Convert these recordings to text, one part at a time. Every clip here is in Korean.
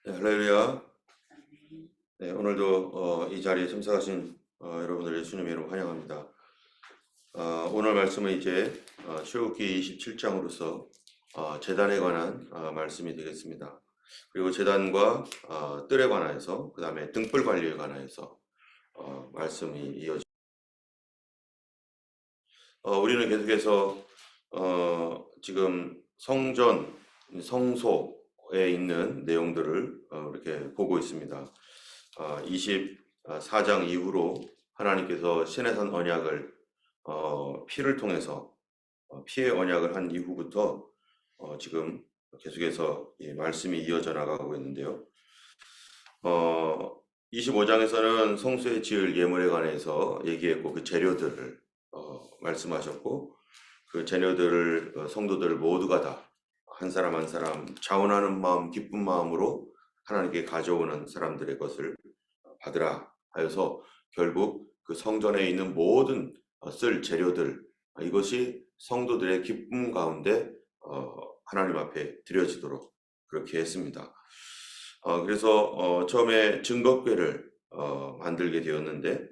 네, 할렐루야. 네, 오늘도 이 자리에 참석하신 여러분들 예수님의 이름으로 환영합니다. 오늘 말씀은 이제 출애굽기 27장으로서 제단에 관한 말씀이 되겠습니다. 그리고 제단과 뜰에 관하여서 그 다음에 등불 관리에 관하여서 말씀이 이어집니다. 우리는 계속해서 지금 성전, 성소에 있는 내용들을 이렇게 보고 있습니다. 24장 이후로 하나님께서 시내산 언약을 피를 통해서 피의 언약을 한 이후부터 지금 계속해서 이 말씀이 이어져 나가고 있는데요. 25장에서는 성소에 지을 예물에 관해서 얘기했고 그 재료들을 말씀하셨고 그 재료들을 성도들 모두가 다 한 사람 한 사람 자원하는 마음 기쁜 마음으로 하나님께 가져오는 사람들의 것을 받으라 하여서 결국 그 성전에 있는 모든 쓸 재료들 이것이 성도들의 기쁨 가운데 하나님 앞에 드려지도록 그렇게 했습니다. 그래서 처음에 증거궤를 만들게 되었는데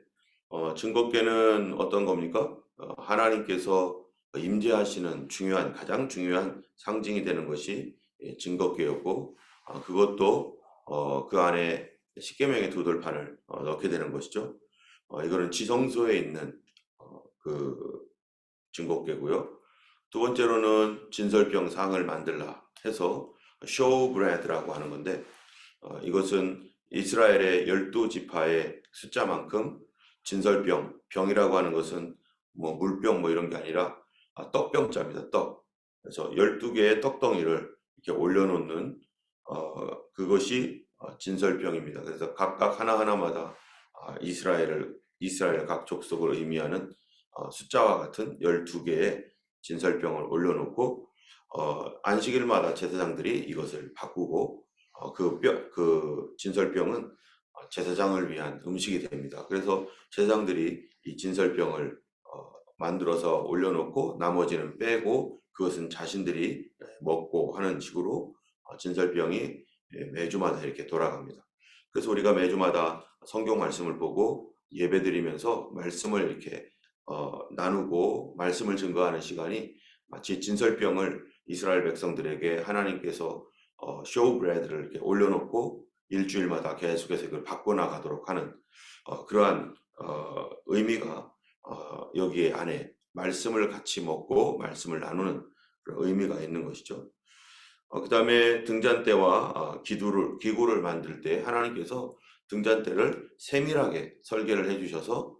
증거궤는 어떤 겁니까? 하나님께서 임재하시는 가장 중요한 상징이 되는 것이 증거궤였고 그것도 그 안에 십계명의 두 돌판을 넣게 되는 것이죠. 이거는 지성소에 있는 그 증거궤고요. 두 번째로는 진설병 상을 만들라 해서 쇼브레드라고 하는 건데 이것은 이스라엘의 12지파의 숫자만큼 진설병, 병이라고 하는 것은 뭐 물병 뭐 이런 게 아니라 떡병자입니다. 떡. 그래서 12개의 떡덩이를 이렇게 올려놓는 그것이 진설병입니다. 그래서 각각 하나하나마다 이스라엘 각 족속을 의미하는 숫자와 같은 12개의 진설병을 올려놓고 안식일마다 제사장들이 이것을 바꾸고 그 진설병은 제사장을 위한 음식이 됩니다. 그래서 제사장들이 이 진설병을 만들어서 올려놓고 나머지는 빼고 그것은 자신들이 먹고 하는 식으로 진설병이 매주마다 이렇게 돌아갑니다. 그래서 우리가 매주마다 성경 말씀을 보고 예배드리면서 말씀을 이렇게 나누고 말씀을 증거하는 시간이 마치 진설병을 이스라엘 백성들에게 하나님께서 쇼브레드를 이렇게 올려놓고 일주일마다 계속해서 이걸 바꿔나가도록 하는 그러한 의미가 여기에 안에 말씀을 같이 먹고 말씀을 나누는 그런 의미가 있는 것이죠. 그 다음에 등잔대와 기구를 만들 때 하나님께서 등잔대를 세밀하게 설계를 해주셔서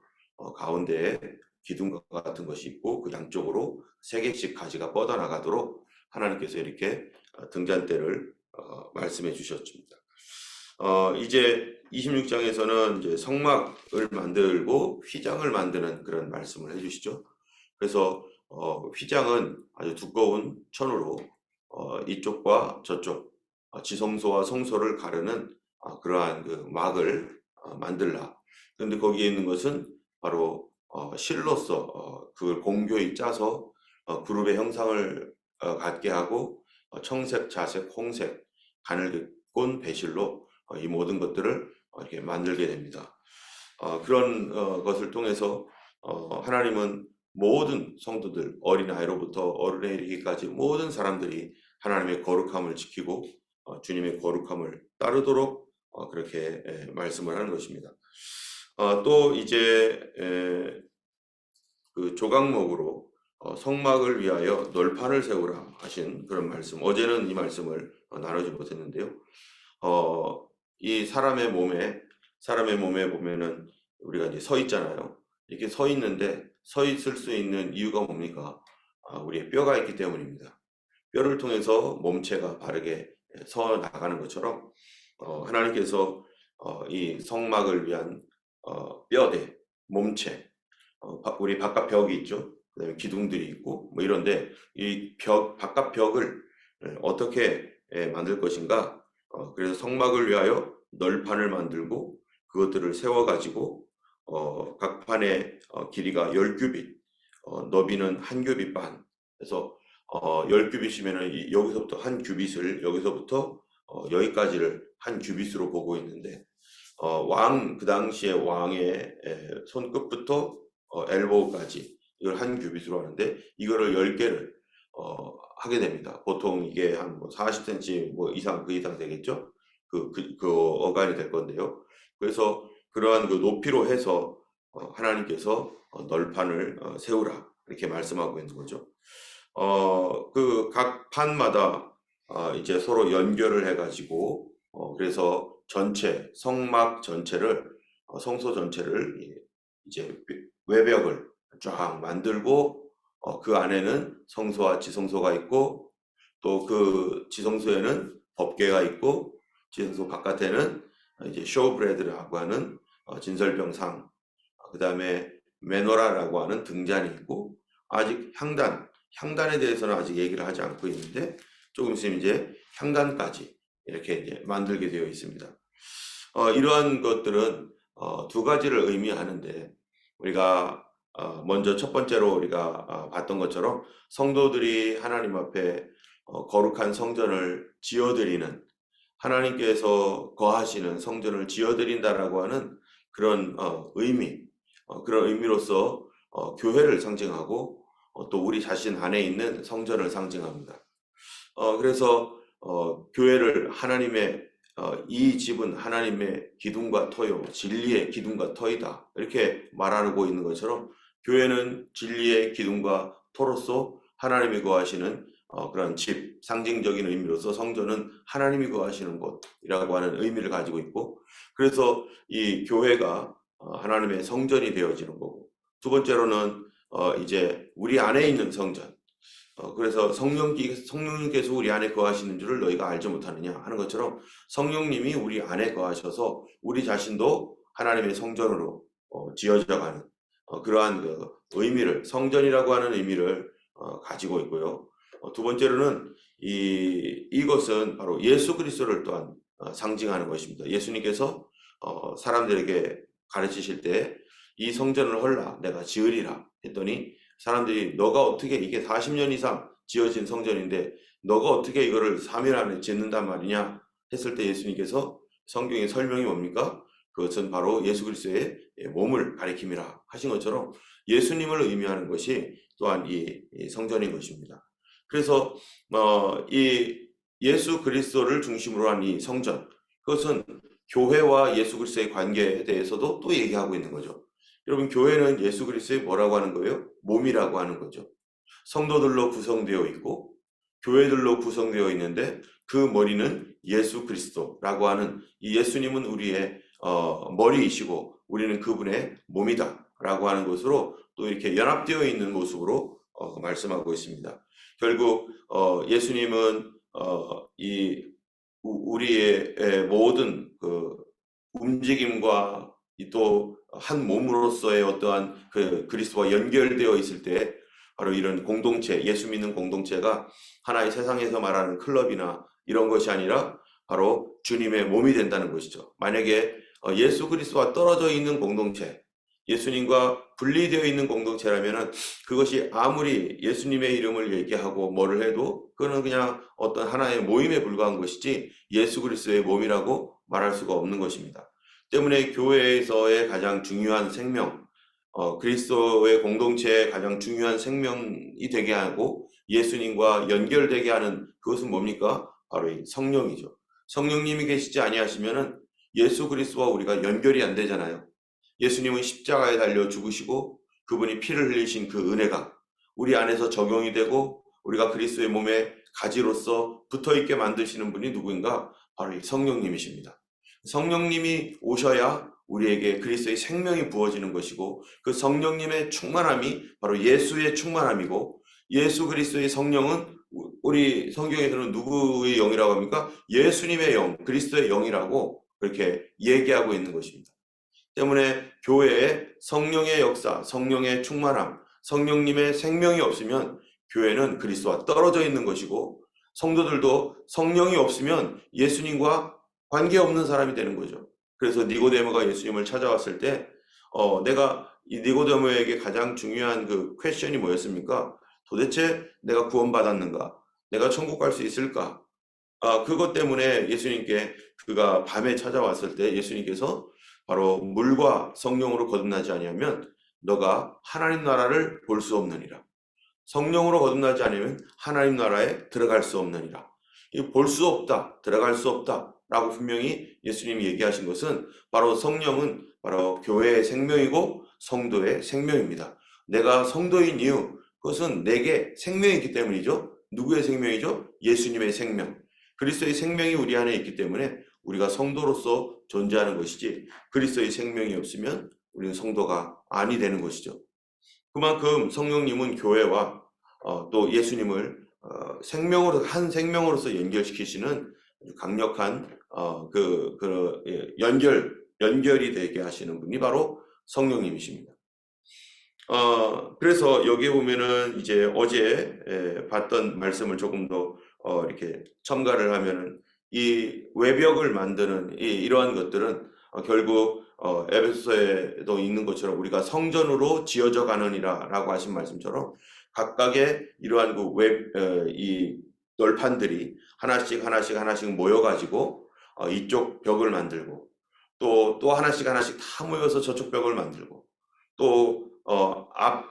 가운데에 기둥 같은 것이 있고 그 양쪽으로 3개씩 가지가 뻗어나가도록 하나님께서 이렇게 등잔대를 말씀해 주셨습니다. 이제 26장에서는 이제 성막을 만들고 휘장을 만드는 그런 말씀을 해주시죠. 그래서 휘장은 아주 두꺼운 천으로 이쪽과 저쪽 지성소와 성소를 가르는 그러한 그 막을 만들라. 그런데 거기에 있는 것은 바로 실로서 그걸 공교히 짜서 그룹의 형상을 갖게 하고 청색, 자색, 홍색, 가늘게꼰 배실로 이 모든 것들을 이렇게 만들게 됩니다. 그런 것을 통해서 하나님은 모든 성도들, 어린아이로부터 어른에 이르기까지 모든 사람들이 하나님의 거룩함을 지키고 주님의 거룩함을 따르도록 그렇게 말씀을 하는 것입니다. 또 이제 그 조각목으로 성막을 위하여 널판을 세우라 하신 그런 말씀, 어제는 이 말씀을 나누지 못했는데요. 이 사람의 몸에 보면은 우리가 이제 서 있잖아요. 이렇게 서 있는데 서 있을 수 있는 이유가 뭡니까? 우리의 뼈가 있기 때문입니다. 뼈를 통해서 몸체가 바르게 서 나가는 것처럼 하나님께서 이 성막을 위한 뼈대, 몸체, 우리 바깥 벽이 있죠. 그다음에 기둥들이 있고 뭐 이런데 이 바깥 벽을 어떻게 만들 것인가? 그래서 성막을 위하여 널판을 만들고 그것들을 세워가지고 각 판의 길이가 10규빗, 너비는 1규빗 반. 그래서 10규빗이면은 여기서부터 한 규빗을 여기서부터 여기까지를 한 규빗으로 보고 있는데 그 당시에 왕의 손끝부터 엘보우까지 이걸 한 규빗으로 하는데 이거를 10개를 하게 됩니다. 보통 이게 한 40cm 이상 그 이상 되겠죠? 그 어간이 될 건데요. 그래서 그러한 그 높이로 해서 하나님께서 널판을 세우라 이렇게 말씀하고 있는 거죠. 그 각 판마다 이제 서로 연결을 해가지고 그래서 전체 성막 전체를 성소 전체를 이제 외벽을 쫙 만들고 그 안에는 성소와 지성소가 있고 또 그 지성소에는 법궤가 있고 지성소 바깥에는 이제 쇼브레드라고 하는 진설병상 그 다음에 메노라라고 하는 등잔이 있고 아직 향단에 대해서는 아직 얘기를 하지 않고 있는데 조금 있으면 이제 향단까지 이렇게 이제 만들게 되어 있습니다. 이러한 것들은 두 가지를 의미하는데 우리가 먼저 첫 번째로 우리가 봤던 것처럼 성도들이 하나님 앞에 거룩한 성전을 지어드리는 하나님께서 거하시는 성전을 지어드린다라고 하는 그런 그런 의미로서 교회를 상징하고 또 우리 자신 안에 있는 성전을 상징합니다. 그래서 교회를 하나님의 이 집은 하나님의 기둥과 터요 진리의 기둥과 터이다 이렇게 말하고 있는 것처럼 교회는 진리의 기둥과 터로서 하나님이 거하시는 그런 집 상징적인 의미로서 성전은 하나님이 거하시는 곳이라고 하는 의미를 가지고 있고 그래서 이 교회가 하나님의 성전이 되어지는 거고 두 번째로는 이제 우리 안에 있는 성전 그래서 성령님께서 우리 안에 거하시는 줄을 너희가 알지 못하느냐 하는 것처럼 성령님이 우리 안에 거하셔서 우리 자신도 하나님의 성전으로 지어져가는 그러한 그 의미를 성전이라고 하는 의미를 가지고 있고요. 두 번째로는 이것은 바로 예수 그리스도를 또한 상징하는 것입니다. 예수님께서 사람들에게 가르치실 때 이 성전을 헐라 내가 지으리라 했더니 사람들이 너가 어떻게 이게 40년 이상 지어진 성전인데 너가 어떻게 이거를 3일 안에 짓는단 말이냐 했을 때 예수님께서 성경의 설명이 뭡니까? 그것은 바로 예수 그리스도의 몸을 가리킴이라 하신 것처럼 예수님을 의미하는 것이 또한 이 성전인 것입니다. 그래서 이 예수 그리스도를 중심으로 한 이 성전 그것은 교회와 예수 그리스도의 관계에 대해서도 또 얘기하고 있는 거죠. 여러분 교회는 예수 그리스도의 뭐라고 하는 거예요? 몸이라고 하는 거죠. 성도들로 구성되어 있고 교회들로 구성되어 있는데 그 머리는 예수 그리스도라고 하는 이 예수님은 우리의 머리이시고 우리는 그분의 몸이다 라고 하는 것으로 또 이렇게 연합되어 있는 모습으로 말씀하고 있습니다. 결국 예수님은 우리의 모든 그 움직임과 또 한 몸으로서의 어떠한 그 그리스도와 연결되어 있을 때 바로 이런 공동체, 예수 믿는 공동체가 하나의 세상에서 말하는 클럽이나 이런 것이 아니라 바로 주님의 몸이 된다는 것이죠. 만약에 예수 그리스도와 떨어져 있는 공동체, 예수님과 분리되어 있는 공동체라면은 그것이 아무리 예수님의 이름을 얘기하고 뭐를 해도 그거는 그냥 어떤 하나의 모임에 불과한 것이지 예수 그리스도의 몸이라고 말할 수가 없는 것입니다. 때문에 교회에서의 가장 중요한 생명, 그리스도의 공동체의 가장 중요한 생명이 되게 하고 예수님과 연결되게 하는 그것은 뭡니까? 바로 이 성령이죠. 성령님이 계시지 아니하시면은 예수 그리스도와 우리가 연결이 안 되잖아요. 예수님은 십자가에 달려 죽으시고 그분이 피를 흘리신 그 은혜가 우리 안에서 적용이 되고 우리가 그리스도의 몸에 가지로서 붙어있게 만드시는 분이 누구인가? 바로 이 성령님이십니다. 성령님이 오셔야 우리에게 그리스도의 생명이 부어지는 것이고 그 성령님의 충만함이 바로 예수의 충만함이고 예수 그리스도의 성령은 우리 성경에서는 누구의 영이라고 합니까? 예수님의 영, 그리스도의 영이라고 그렇게 얘기하고 있는 것입니다. 때문에 교회에 성령의 역사, 성령의 충만함, 성령님의 생명이 없으면 교회는 그리스도와 떨어져 있는 것이고 성도들도 성령이 없으면 예수님과 관계없는 사람이 되는 거죠. 그래서 니고데모가 예수님을 찾아왔을 때 내가 이 니고데모에게 가장 중요한 그 퀘션이 뭐였습니까? 도대체 내가 구원받았는가? 내가 천국 갈 수 있을까? 그것 때문에 예수님께 그가 밤에 찾아왔을 때 예수님께서 바로 물과 성령으로 거듭나지 아니하면 너가 하나님 나라를 볼 수 없느니라. 성령으로 거듭나지 않으면 하나님 나라에 들어갈 수 없느니라. 볼 수 없다, 들어갈 수 없다 라고 분명히 예수님이 얘기하신 것은 바로 성령은 바로 교회의 생명이고 성도의 생명입니다. 내가 성도인 이유, 그것은 내게 생명이 있기 때문이죠. 누구의 생명이죠? 예수님의 생명. 그리스도의 생명이 우리 안에 있기 때문에 우리가 성도로서 존재하는 것이지, 그리스도의 생명이 없으면 우리는 성도가 아니 되는 것이죠. 그만큼 성령님은 교회와 또 예수님을 생명으로 한 생명으로서 연결시키시는 강력한 연결이 되게 하시는 분이 바로 성령님이십니다. 그래서 여기에 보면은 이제 어제 봤던 말씀을 조금 더 이렇게 첨가를 하면은 이 외벽을 만드는 이러한 것들은 결국 에베소서에도 있는 것처럼 우리가 성전으로 지어져 가느니라라고 하신 말씀처럼 각각의 이러한 이 널판들이 하나씩 모여가지고 이쪽 벽을 만들고 또 하나씩 다 모여서 저쪽 벽을 만들고 또 앞,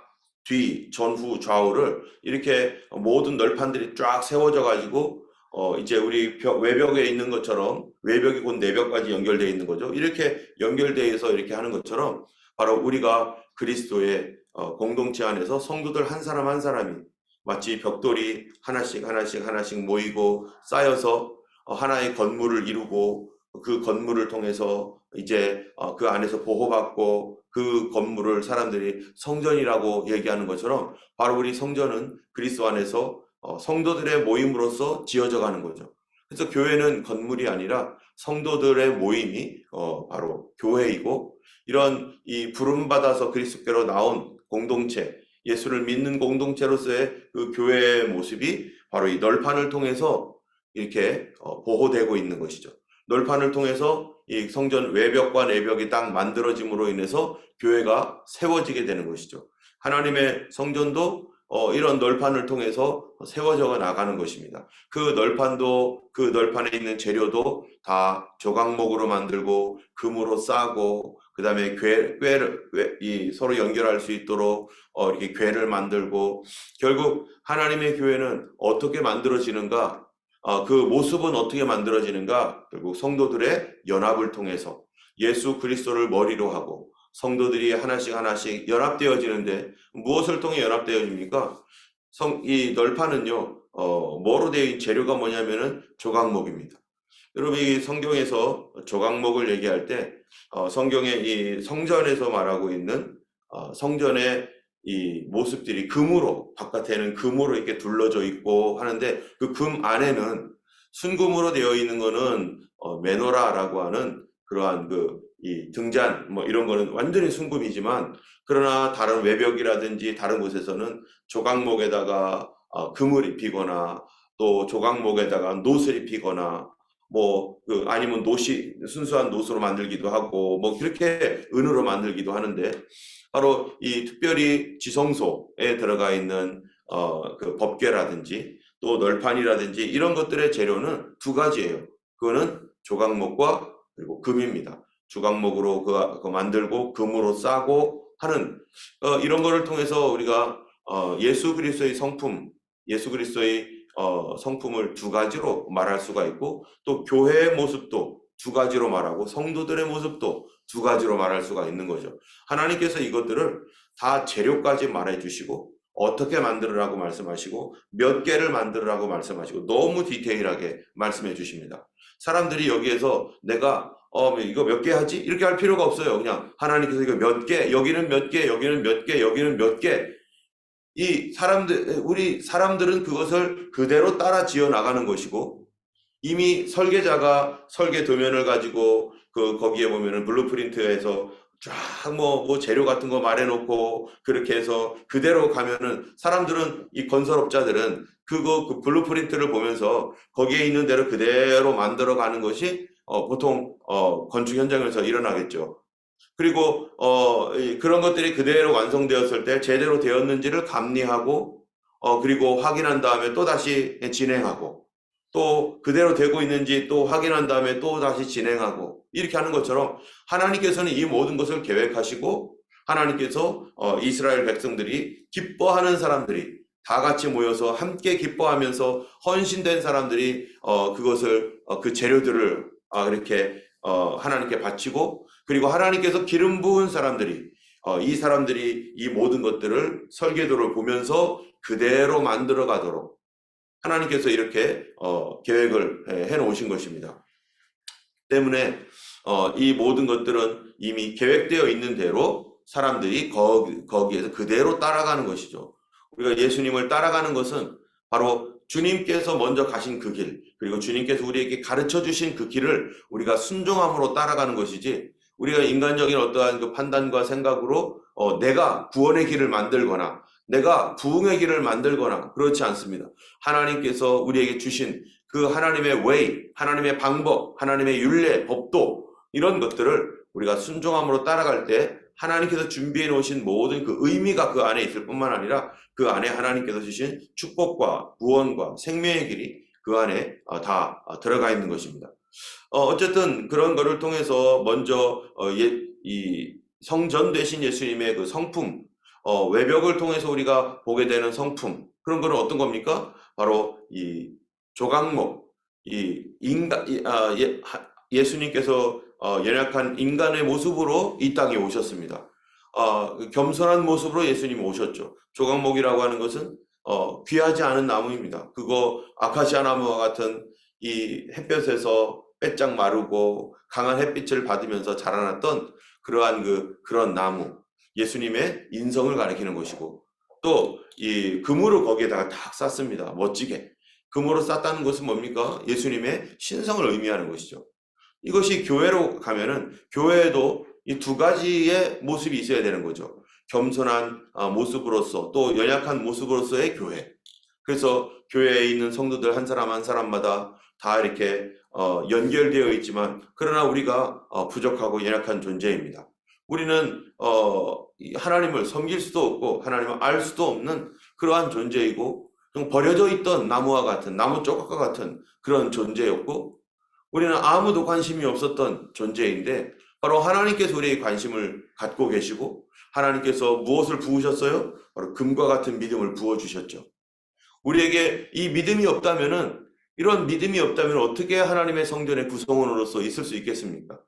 뒤, 전후, 좌우를 이렇게 모든 널판들이 쫙 세워져 가지고 이제 우리 외벽에 있는 것처럼 외벽이 곧 내벽까지 연결되어 있는 거죠. 이렇게 연결되어서 이렇게 하는 것처럼 바로 우리가 그리스도의 공동체 안에서 성도들 한 사람 한 사람이 마치 벽돌이 하나씩 모이고 쌓여서 하나의 건물을 이루고 그 건물을 통해서 이제 그 안에서 보호받고 그 건물을 사람들이 성전이라고 얘기하는 것처럼 바로 우리 성전은 그리스도 안에서 성도들의 모임으로서 지어져 가는 거죠. 그래서 교회는 건물이 아니라 성도들의 모임이 바로 교회이고, 이런 이 부름받아서 그리스도께로 나온 공동체, 예수를 믿는 공동체로서의 그 교회의 모습이 바로 이 널판을 통해서 이렇게 보호되고 있는 것이죠. 널판을 통해서 이 성전 외벽과 내벽이 딱 만들어짐으로 인해서 교회가 세워지게 되는 것이죠. 하나님의 성전도 이런 널판을 통해서 세워져 나가는 것입니다. 그 널판에 있는 재료도 다 조각목으로 만들고 금으로 싸고, 그 다음에 서로 연결할 수 있도록 이렇게 궤를 만들고, 결국 하나님의 교회는 어떻게 만들어지는가? 그 모습은 어떻게 만들어지는가? 결국 성도들의 연합을 통해서 예수 그리스도를 머리로 하고 성도들이 하나씩 연합되어지는데, 무엇을 통해 연합되어집니까? 이 널판은요, 뭐로 되어 있는 재료가 뭐냐면은 조각목입니다. 여러분, 이 성경에서 조각목을 얘기할 때 성경의 이 성전에서 말하고 있는 성전의 이 모습들이 금으로, 바깥에는 금으로 이렇게 둘러져 있고 하는데, 그 금 안에는 순금으로 되어 있는 거는 메노라라고 하는 그러한 이 등잔 이런 거는 완전히 순금이지만, 그러나 다른 외벽이라든지 다른 곳에서는 조각목에다가 금을 입히거나 또 조각목에다가 노스를 입히거나 아니면 순수한 노스로 만들기도 하고 그렇게 은으로 만들기도 하는데, 바로 이 특별히 지성소에 들어가 있는 그 법궤라든지 또 널판이라든지 이런 것들의 재료는 두 가지예요. 그거는 조각목과 그리고 금입니다. 조각목으로 그거 만들고 금으로 싸고 하는 이런 거를 통해서 우리가 예수 그리스도의 성품을 두 가지로 말할 수가 있고, 또 교회의 모습도 두 가지로 말하고 성도들의 모습도 두 가지로 말할 수가 있는 거죠. 하나님께서 이것들을 다 재료까지 말해 주시고, 어떻게 만들으라고 말씀하시고, 몇 개를 만들으라고 말씀하시고, 너무 디테일하게 말씀해 주십니다. 사람들이 여기에서 내가 이거 몇 개 하지? 이렇게 할 필요가 없어요. 그냥 하나님께서 이거 몇 개, 여기는 몇 개, 여기는 몇 개, 여기는 몇 개, 우리 사람들은 그것을 그대로 따라 지어 나가는 것이고, 이미 설계자가 설계 도면을 가지고 거기에 보면은 블루프린트에서 쫙 재료 같은 거 말해놓고 그렇게 해서 그대로 가면은, 사람들은, 이 건설업자들은 그 블루프린트를 보면서 거기에 있는 대로 그대로 만들어 가는 것이 보통 건축 현장에서 일어나겠죠. 그리고 그런 것들이 그대로 완성되었을 때 제대로 되었는지를 감리하고 그리고 확인한 다음에 또 다시 진행하고, 또 그대로 되고 있는지 또 확인한 다음에 또 다시 진행하고 이렇게 하는 것처럼 하나님께서는 이 모든 것을 계획하시고 하나님께서 이스라엘 백성들이 기뻐하는 사람들이 다 같이 모여서 함께 기뻐하면서 헌신된 사람들이 그것을 그 재료들을 이렇게 하나님께 바치고 그리고 하나님께서 기름 부은 사람들이 이 사람들이 이 모든 것들을 설계도를 보면서 그대로 만들어 가도록 하나님께서 이렇게 계획을 해 놓으신 것입니다. 때문에 이 모든 것들은 이미 계획되어 있는 대로 사람들이 거기에서 그대로 따라가는 것이죠. 우리가 예수님을 따라가는 것은 바로 주님께서 먼저 가신 그 길, 그리고 주님께서 우리에게 가르쳐 주신 그 길을 우리가 순종함으로 따라가는 것이지, 우리가 인간적인 어떠한 그 판단과 생각으로 내가 구원의 길을 만들거나 내가 부흥의 길을 만들거나 그렇지 않습니다. 하나님께서 우리에게 주신 그 하나님의 way, 하나님의 방법, 하나님의 율례, 법도 이런 것들을 우리가 순종함으로 따라갈 때 하나님께서 준비해 놓으신 모든 그 의미가 그 안에 있을 뿐만 아니라 그 안에 하나님께서 주신 축복과 구원과 생명의 길이 그 안에 다 들어가 있는 것입니다. 어쨌든 그런 거를 통해서 먼저 이 성전 되신 예수님의 그 성품, 외벽을 통해서 우리가 보게 되는 성품, 그런 거는 어떤 겁니까? 바로 이 조각목, 예수님께서 연약한 인간의 모습으로 이 땅에 오셨습니다. 겸손한 모습으로 예수님 오셨죠. 조각목이라고 하는 것은 귀하지 않은 나무입니다. 그거 아카시아 나무와 같은 이 햇볕에서 빼짝 마르고 강한 햇빛을 받으면서 자라났던 그런 나무, 예수님의 인성을 가리키는 것이고, 또 이 금으로 거기에다가 탁 쌌습니다. 멋지게. 금으로 쌌다는 것은 뭡니까? 예수님의 신성을 의미하는 것이죠. 이것이 교회로 가면은 교회에도 이 두 가지의 모습이 있어야 되는 거죠. 겸손한 모습으로서 또 연약한 모습으로서의 교회. 그래서 교회에 있는 성도들 한 사람 한 사람마다 다 이렇게 연결되어 있지만 그러나 우리가 부족하고 연약한 존재입니다. 우리는 하나님을 섬길 수도 없고 하나님을 알 수도 없는 그러한 존재이고 좀 버려져 있던 나무와 같은 나무 조각과 같은 그런 존재였고 우리는 아무도 관심이 없었던 존재인데 바로 하나님께서 우리에게 관심을 갖고 계시고 하나님께서 무엇을 부으셨어요? 바로 금과 같은 믿음을 부어주셨죠. 우리에게 이 믿음이 없다면은 이런 믿음이 없다면 어떻게 하나님의 성전의 구성원으로서 있을 수 있겠습니까?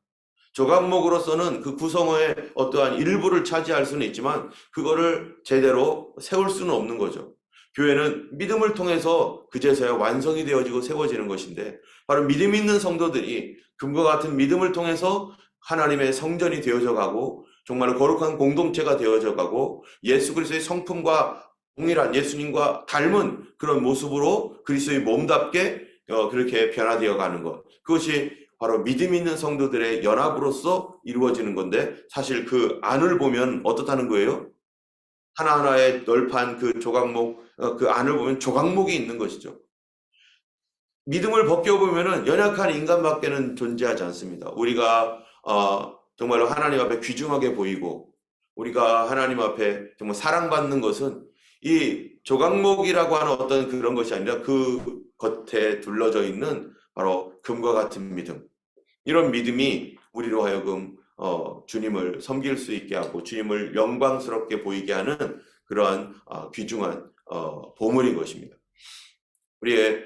조각목으로서는 그 구성의 어떠한 일부를 차지할 수는 있지만 그거를 제대로 세울 수는 없는 거죠. 교회는 믿음을 통해서 그제서야 완성이 되어지고 세워지는 것인데 바로 믿음 있는 성도들이 금과 같은 믿음을 통해서 하나님의 성전이 되어져 가고 정말 거룩한 공동체가 되어져 가고 예수 그리스도의 성품과 동일한 예수님과 닮은 그런 모습으로 그리스도의 몸답게 그렇게 변화되어 가는 것, 그것이 바로 믿음 있는 성도들의 연합으로서 이루어지는 건데 사실 그 안을 보면 어떻다는 거예요? 하나하나의 널판 그 조각목, 그 안을 보면 조각목이 있는 것이죠. 믿음을 벗겨보면은 연약한 인간밖에는 존재하지 않습니다. 우리가 정말로 하나님 앞에 귀중하게 보이고 우리가 하나님 앞에 정말 사랑받는 것은 이 조각목이라고 하는 어떤 그런 것이 아니라 그 겉에 둘러져 있는 바로 금과 같은 믿음. 이런 믿음이 우리로 하여금 주님을 섬길 수 있게 하고 주님을 영광스럽게 보이게 하는 그러한 귀중한 보물인 것입니다. 우리의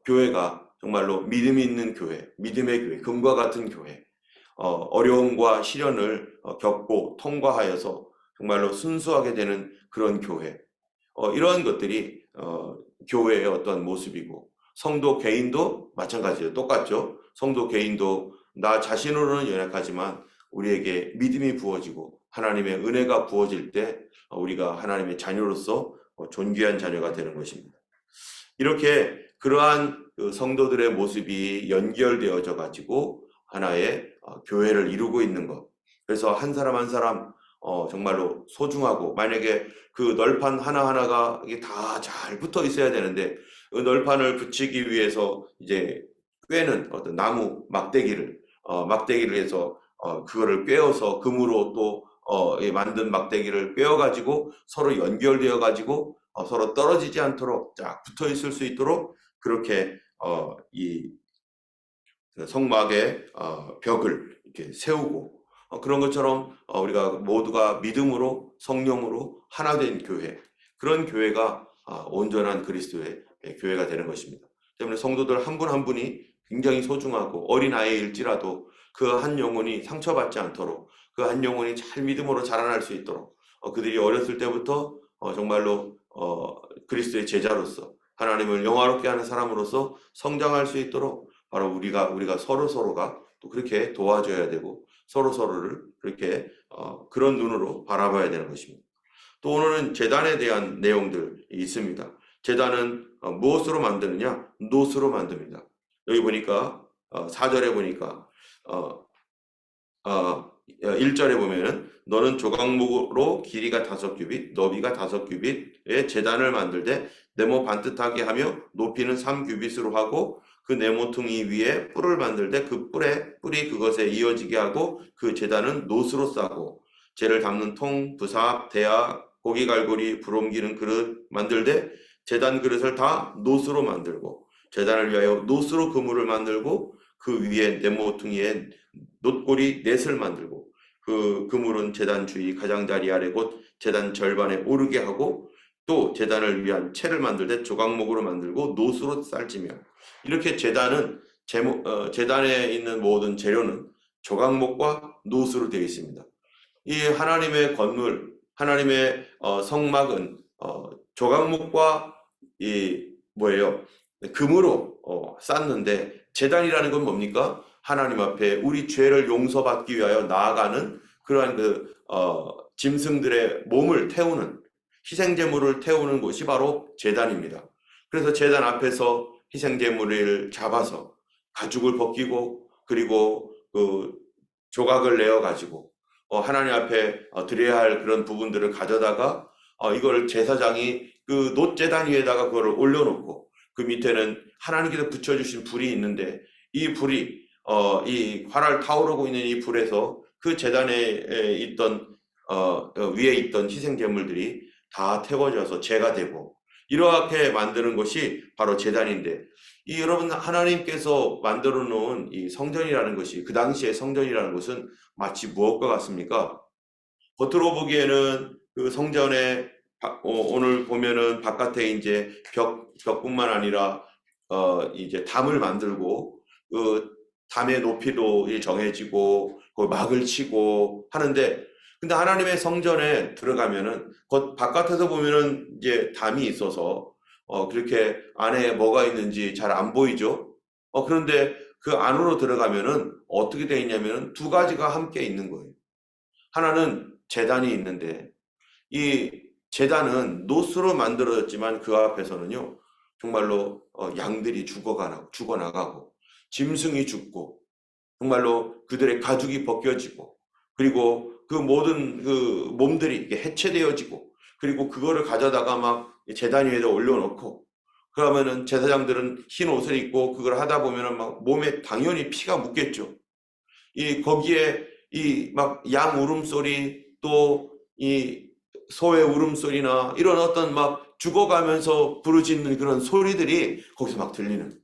교회가 정말로 믿음이 있는 교회, 믿음의 교회, 금과 같은 교회, 어려움과 시련을 겪고 통과하여서 정말로 순수하게 되는 그런 교회, 이러한 것들이 교회의 어떤 모습이고 성도 개인도 마찬가지예요. 똑같죠. 성도 개인도 나 자신으로는 연약하지만 우리에게 믿음이 부어지고 하나님의 은혜가 부어질 때 우리가 하나님의 자녀로서 존귀한 자녀가 되는 것입니다. 이렇게 그러한 그 성도들의 모습이 연결되어져 가지고 하나의 교회를 이루고 있는 것. 그래서 한 사람 한 사람 정말로 소중하고 만약에 그 널판 하나하나가 다 잘 붙어 있어야 되는데 그 널판을 붙이기 위해서 이제 꿰는 어떤 나무 막대기를 해서 그거를 꿰어서 금으로 또 만든 막대기를 꿰어 가지고 서로 연결되어 가지고 서로 떨어지지 않도록 쫙 붙어 있을 수 있도록 그렇게 이 성막의 벽을 이렇게 세우고 그런 것처럼 우리가 모두가 믿음으로 성령으로 하나 된 교회, 그런 교회가 온전한 그리스도의 교회가 되는 것입니다. 때문에 성도들 한 분 한 분이 굉장히 소중하고 어린 아이일지라도 그 한 영혼이 상처받지 않도록, 그 한 영혼이 잘 믿음으로 자라날 수 있도록 그들이 어렸을 때부터 정말로 그리스도의 제자로서 하나님을 영화롭게 하는 사람으로서 성장할 수 있도록 바로 우리가 서로가 또 그렇게 도와줘야 되고 서로를 그렇게 그런 눈으로 바라봐야 되는 것입니다. 또 오늘은 제단에 대한 내용들이 있습니다. 제단은 무엇으로 만드느냐? 놋으로 만듭니다. 여기 보니까 4절에 보니까 1절에 보면은 너는 조각목으로 길이가 5규빗, 너비가 5규빗의 제단을 만들되 네모 반듯하게 하며 높이는 3규빗으로 하고 그 네모퉁이 위에 뿔을 만들되 그 뿔이 그것에 이어지게 하고 그 제단은 놋으로 싸고 재를 담는 통, 부삽, 대야, 고기 갈고리, 불 옮기는 그릇 만들되 제단 그릇을 다 놋으로 만들고 제단을 위하여 놋으로 그물을 만들고 그 위에 네모퉁이에 놋고리 넷을 만들고 그 그물은 제단 주위 가장자리 아래 곧 제단 절반에 오르게 하고 또 제단을 위한 채를 만들 때 조각목으로 만들고 놋으로 쌀지며 이렇게 제단에 있는 모든 재료는 조각목과 놋으로 되어 있습니다. 이 하나님의 건물, 하나님의 성막은 조각목과 금으로 쌓는데 제단이라는 건 뭡니까? 하나님 앞에 우리 죄를 용서받기 위하여 나아가는 그러한 짐승들의 몸을 태우는 희생제물을 태우는 곳이 바로 제단입니다. 그래서 제단 앞에서 희생제물을 잡아서 가죽을 벗기고 그리고 그 조각을 내어 가지고 하나님 앞에 드려야 할 그런 부분들을 가져다가 이걸 제사장이 그 놋제단 위에다가 그걸 올려놓고 그 밑에는 하나님께서 붙여주신 불이 있는데 이 불이 이 활활 타오르고 있는 이 불에서 그 제단에 있던 위에 있던 희생제물들이 다 태워져서 제가 되고 이렇게 만드는 것이 바로 제단인데 이 여러분 하나님께서 만들어 놓은 이 성전이라는 것이 그 당시의 성전이라는 것은 마치 무엇과 같습니까? 겉으로 보기에는 그 성전에 오늘 보면은 바깥에 이제 벽뿐만 아니라 이제 담을 만들고 그 담의 높이도 정해지고 그 막을 치고 하는데 근데 하나님의 성전에 들어가면은 바깥에서 보면은 이제 담이 있어서 그렇게 안에 뭐가 있는지 잘 안 보이죠. 그런데 그 안으로 들어가면은 어떻게 되어 있냐면은 두 가지가 함께 있는 거예요. 하나는 제단이 있는데 이 제단은 놋으로 만들어졌지만 그 앞에서는요 정말로 양들이 죽어나가고 짐승이 죽고 정말로 그들의 가죽이 벗겨지고 그리고 그 모든 그 몸들이 이게 해체되어지고 그리고 그거를 가져다가 막 제단 위에다 올려놓고 그러면은 제사장들은 흰 옷을 입고 그걸 하다 보면은 막 몸에 당연히 피가 묻겠죠. 거기에 이 막 양 울음소리 또 이 소의 울음소리나 이런 어떤 막 죽어가면서 부르짖는 그런 소리들이 거기서 막 들리는.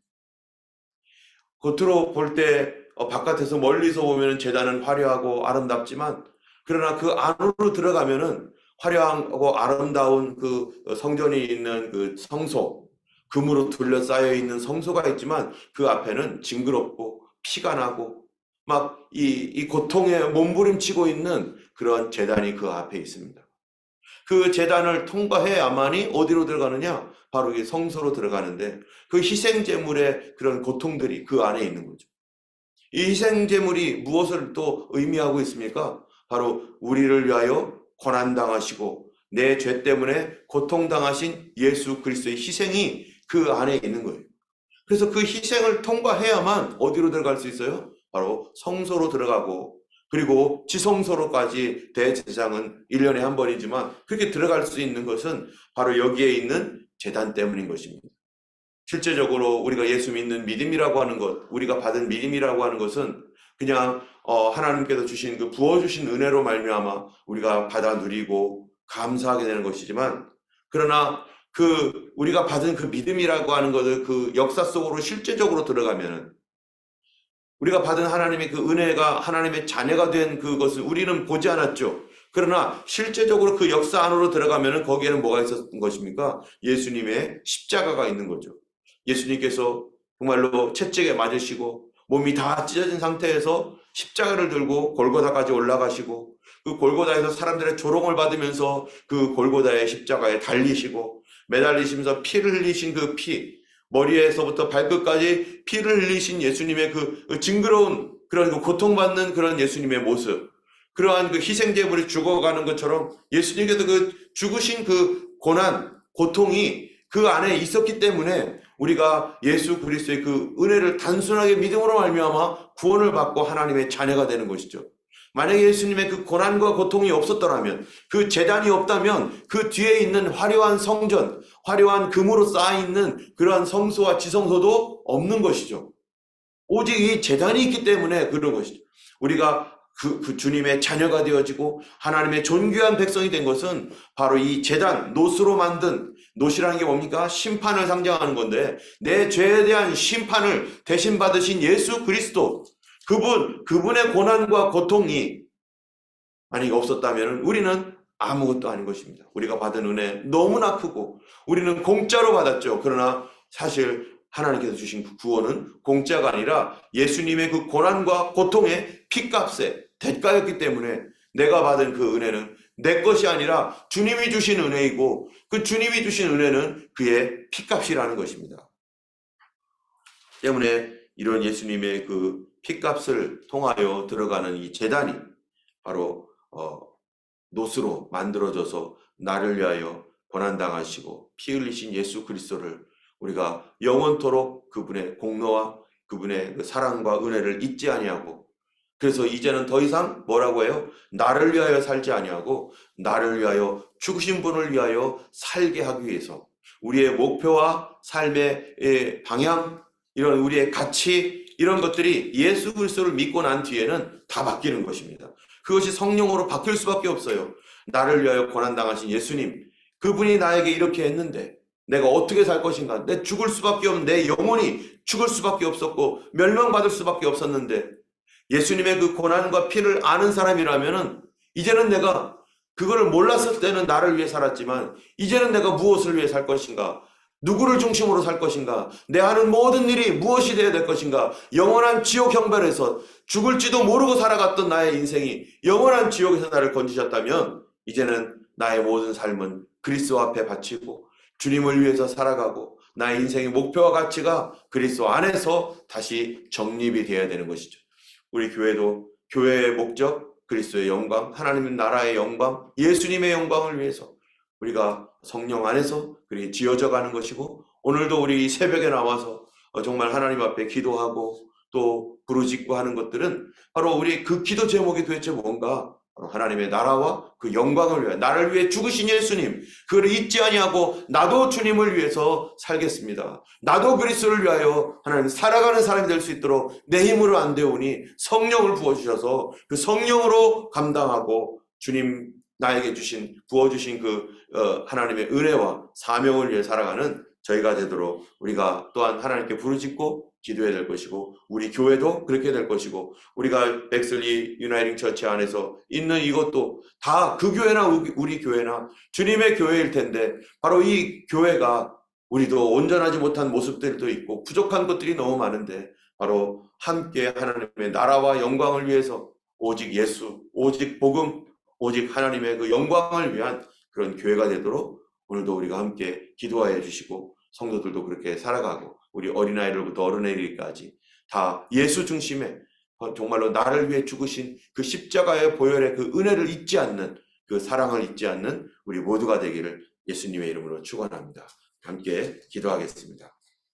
겉으로 볼 때 바깥에서 멀리서 보면 제단은 화려하고 아름답지만 그러나 그 안으로 들어가면은 화려하고 아름다운 그 성전이 있는 그 성소, 금으로 둘러싸여 있는 성소가 있지만 그 앞에는 징그럽고 피가 나고 막 이 고통에 몸부림치고 있는 그런 제단이 그 앞에 있습니다. 그 제단을 통과해야만이 어디로 들어가느냐? 바로 이 성소로 들어가는데 그 희생제물의 그런 고통들이 그 안에 있는 거죠. 이 희생제물이 무엇을 또 의미하고 있습니까? 바로 우리를 위하여 고난당하시고 내 죄 때문에 고통당하신 예수 그리스도의 희생이 그 안에 있는 거예요. 그래서 그 희생을 통과해야만 어디로 들어갈 수 있어요? 바로 성소로 들어가고 그리고 지성소로까지 대제사장은 1년에 한 번이지만 그렇게 들어갈 수 있는 것은 바로 여기에 있는 제단 때문인 것입니다. 실제적으로 우리가 예수 믿는 믿음이라고 하는 것, 우리가 받은 믿음이라고 하는 것은 그냥 하나님께서 주신 그 부어주신 은혜로 말미암아 우리가 받아 누리고 감사하게 되는 것이지만 그러나 그 우리가 받은 그 믿음이라고 하는 것을 그 역사 속으로 실제적으로 들어가면은 우리가 받은 하나님의 그 은혜가 하나님의 자녀가 된 그것을 우리는 보지 않았죠. 그러나 실제적으로 그 역사 안으로 들어가면은 거기에는 뭐가 있었던 것입니까? 예수님의 십자가가 있는 거죠. 예수님께서 정말로 채찍에 맞으시고 몸이 다 찢어진 상태에서 십자가를 들고 골고다까지 올라가시고 그 골고다에서 사람들의 조롱을 받으면서 그 골고다의 십자가에 달리시고 매달리시면서 피를 흘리신 그 피, 머리에서부터 발끝까지 피를 흘리신 예수님의 그 징그러운 그런 그 고통받는 그런 예수님의 모습, 그러한 그 희생제물이 죽어가는 것처럼 예수님께서 그 죽으신 그 고난, 고통이 그 안에 있었기 때문에 우리가 예수 그리스도의 그 은혜를 단순하게 믿음으로 말미암아 구원을 받고 하나님의 자녀가 되는 것이죠. 만약에 예수님의 그 고난과 고통이 없었더라면, 그 제단이 없다면 그 뒤에 있는 화려한 성전, 화려한 금으로 쌓여있는 그러한 성소와 지성소도 없는 것이죠. 오직 이 제단이 있기 때문에 그런 것이죠. 우리가 그 주님의 자녀가 되어지고 하나님의 존귀한 백성이 된 것은 바로 이 제단, 놋으로 만든, 놋이라는 게 뭡니까? 심판을 상징하는 건데, 내 죄에 대한 심판을 대신 받으신 예수 그리스도, 그분의 고난과 고통이 만약에 없었다면 우리는 아무것도 아닌 것입니다. 우리가 받은 은혜 너무나 크고 우리는 공짜로 받았죠. 그러나 사실 하나님께서 주신 그 구원은 공짜가 아니라 예수님의 그 고난과 고통의 핏값에 대가였기 때문에 내가 받은 그 은혜는 내 것이 아니라 주님이 주신 은혜이고, 그 주님이 주신 은혜는 그의 핏값이라는 것입니다. 때문에 이런 예수님의 그 핏값을 통하여 들어가는 이 제단이 바로 놋으로 만들어져서 나를 위하여 고난당하시고 피 흘리신 예수 그리스도를 우리가 영원토록 그분의 공로와 그분의 그 사랑과 은혜를 잊지 아니하고, 그래서 이제는 더 이상 뭐라고 해요? 나를 위하여 살지 아니하고 나를 위하여 죽으신 분을 위하여 살게 하기 위해서 우리의 목표와 삶의 방향, 이런 우리의 가치, 이런 것들이 예수 그리스도를 믿고 난 뒤에는 다 바뀌는 것입니다. 그것이 성령으로 바뀔 수밖에 없어요. 나를 위하여 고난당하신 예수님, 그분이 나에게 이렇게 했는데 내가 어떻게 살 것인가? 내 죽을 수밖에 없는 내 영혼이 죽을 수밖에 없었고 멸망받을 수밖에 없었는데, 예수님의 그 고난과 피를 아는 사람이라면은 이제는 내가 그거를 몰랐을 때는 나를 위해 살았지만 이제는 내가 무엇을 위해 살 것인가? 누구를 중심으로 살 것인가? 내 하는 모든 일이 무엇이 되어야 될 것인가? 영원한 지옥 형벌에서 죽을지도 모르고 살아갔던 나의 인생이 영원한 지옥에서 나를 건지셨다면 이제는 나의 모든 삶은 그리스도 앞에 바치고 주님을 위해서 살아가고 나의 인생의 목표와 가치가 그리스도 안에서 다시 정립이 되어야 되는 것이죠. 우리 교회도 교회의 목적, 그리스도의 영광, 하나님의 나라의 영광, 예수님의 영광을 위해서 우리가 성령 안에서 그리 지어져 가는 것이고, 오늘도 우리 새벽에 나와서 정말 하나님 앞에 기도하고 또 부르짖고 하는 것들은 바로 우리 그 기도 제목이 도대체 뭔가? 바로 하나님의 나라와 그 영광을 위해 나를 위해 죽으신 예수님, 그를 잊지 아니하고 나도 주님을 위해서 살겠습니다. 나도 그리스도를 위하여 하나님 살아가는 사람이 될 수 있도록 내 힘으로 안 되오니 성령을 부어주셔서 그 성령으로 감당하고 주님 나에게 부어주신 그 하나님의 은혜와 사명을 위해 살아가는 저희가 되도록 우리가 또한 하나님께 부르짖고 기도해야 될 것이고, 우리 교회도 그렇게 될 것이고, 우리가 백슬리 유나이팅 처치 안에서 있는 이것도 다 그 교회나 우리 교회나 주님의 교회일 텐데, 바로 이 교회가 우리도 온전하지 못한 모습들도 있고 부족한 것들이 너무 많은데 바로 함께 하나님의 나라와 영광을 위해서 오직 예수, 오직 복음, 오직 하나님의 그 영광을 위한 그런 교회가 되도록 오늘도 우리가 함께 기도하여 주시고, 성도들도 그렇게 살아가고 우리 어린아이들부터 어른애들까지 다 예수 중심에 정말로 나를 위해 죽으신 그 십자가의 보혈의 그 은혜를 잊지 않는, 그 사랑을 잊지 않는 우리 모두가 되기를 예수님의 이름으로 축원합니다. 함께 기도하겠습니다.